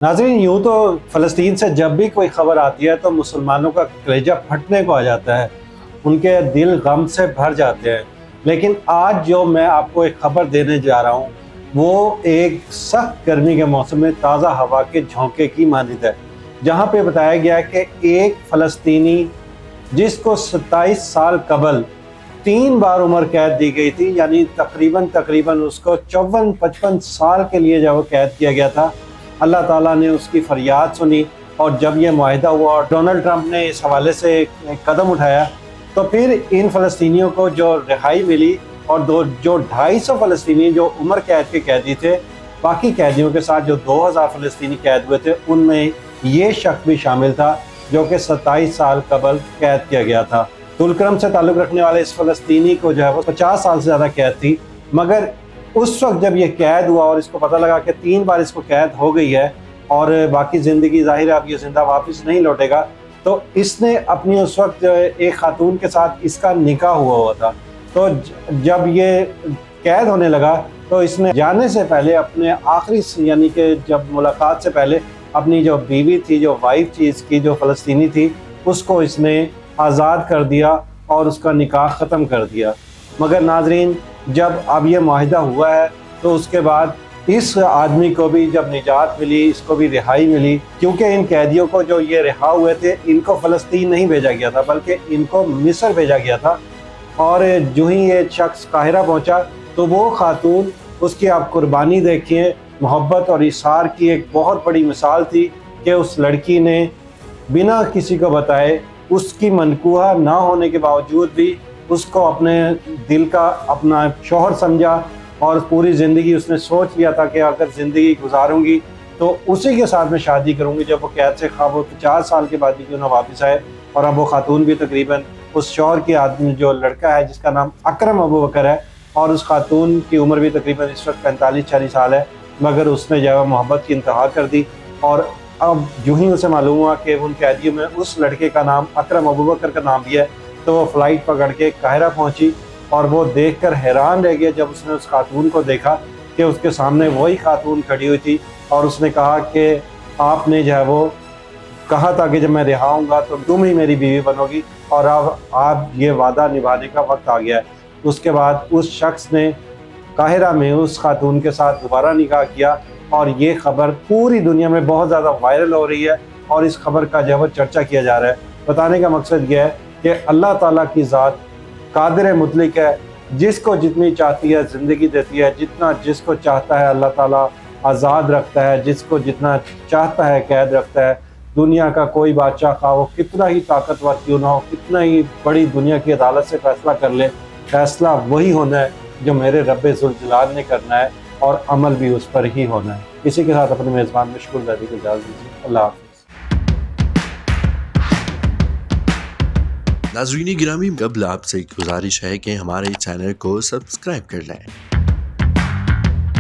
नाज़रीन, यूँ तो फ़लस्तीन से जब भी कोई ख़बर आती है तो मुसलमानों का कलेजा फटने को आ जाता है, उनके दिल गम से भर जाते हैं। लेकिन आज जो मैं आपको एक ख़बर देने जा रहा हूँ, वो एक सख्त गर्मी के मौसम में ताज़ा हवा के झोंके की मानिंद है, जहाँ पे बताया गया है कि एक फ़लस्तीनी जिसको 27 साल कबल 3 बार उम्र कैद दी गई थी, यानी तकरीबन उसको 54-55 साल के लिए जब वो कैद किया गया था, अल्लाह ताला ने उसकी फरियाद सुनी। और जब ये मुआहिदा हुआ और डोनाल्ड ट्रंप ने इस हवाले से एक कदम उठाया, तो फिर इन फ़लस्तीनियों को जो रिहाई मिली और जो 250 फ़लस्तीनी जो उम्र कैद के कैदी थे, बाकी कैदियों के साथ जो 2000 फ़लस्तीनी कैद हुए थे, उनमें ये शख्स भी शामिल था जो कि 27 साल कबल कैद किया गया था। तुलकरम से ताल्लुक़ रखने वाले इस फ़लस्तीनी को जो है वो 50 साल से ज़्यादा कैद थी, मगर उस वक्त जब ये कैद हुआ और इसको पता लगा कि 3 बार इसको कैद हो गई है और बाकी ज़िंदगी ज़ाहिर है अब ये ज़िंदा वापस नहीं लौटेगा, तो इसने अपनी उस वक्त एक खातून के साथ इसका निकाह हुआ था। तो जब ये कैद होने लगा तो इसने जाने से पहले अपने आखिरी यानी कि जब मुलाकात से पहले अपनी जो बीवी थी, जो वाइफ थी इसकी, जो फ़लस्तीनी थी, उसको इसने आज़ाद कर दिया और उसका निकाह ख़त्म कर दिया। मगर नाज़रीन, जब अब ये मुआहिदा हुआ है तो उसके बाद इस आदमी को भी जब निजात मिली, इसको भी रिहाई मिली, क्योंकि इन कैदियों को जो ये रिहा हुए थे इनको फ़लस्तीन नहीं भेजा गया था बल्कि इनको मिस्र भेजा गया था। और जो ही ये शख्स काहिरा पहुंचा तो वो खातून, उसकी आप कुर्बानी देखिए, मोहब्बत और इसार की एक बहुत बड़ी मिसाल थी कि उस लड़की ने बिना किसी को बताए, उसकी मनकूहा ना होने के बावजूद भी उसको अपने दिल का अपना शौहर समझा और पूरी ज़िंदगी उसने सोच लिया था कि अगर ज़िंदगी गुजारूंगी तो उसी के साथ मैं शादी करूंगी। जब वो कैद से खा वो 50 साल के बाद ही क्यों ना वापस आए, और अब वो खातून भी तकरीबन उस शौहर के आदमी जो लड़का है जिसका नाम अकरम अबू बकर है, और उस खातून की उम्र भी तकरीबन इस वक्त 45-46 साल है, मगर उसने जो है मोहब्बत की इंतहा कर दी। और अब यूँ ही उसे मालूम हुआ कि उन कैदियों में उस लड़के का नाम अकरम अबू बकर का नाम भी है, तो वो फ़्लाइट पकड़ के काहिरा पहुंची और वो देखकर हैरान रह गया जब उसने उस खातून को देखा कि उसके सामने वही खातून खड़ी हुई थी। और उसने कहा कि आपने जो है वो कहा था कि जब मैं रिहा होऊंगा तो तुम ही मेरी बीवी बनोगी, और अब आप ये वादा निभाने का वक्त आ गया है। उसके बाद उस शख्स ने काहिरा में उस खातून के साथ दोबारा निकाह किया और ये ख़बर पूरी दुनिया में बहुत ज़्यादा वायरल हो रही है और इस खबर का जो है वो चर्चा किया जा रहा है। बताने का मकसद ये है कि अल्लाह ताला की ज़ात कादिर मुतलक है, जिसको जितनी चाहती है ज़िंदगी देती है, जितना जिसको चाहता है अल्लाह ताला आज़ाद रखता है, जिसको जितना चाहता है कैद रखता है। दुनिया का कोई बादशाह खा वो कितना ही ताकतवर क्यों ना हो, कितना ही बड़ी दुनिया की अदालत से फ़ैसला कर ले, फ़ैसला वही होना है जो मेरे रब्बे ज़ुल जलाल ने करना है और अमल भी उस पर ही होना है। इसी के साथ अपने मेज़बान मशकूर दादी को इजाज़त दीजिए। अल्लाह हाफ़िज़। नाज़रीन गिरामी, कबल आपसे एक गुजारिश है कि हमारे चैनल को सब्सक्राइब कर लें।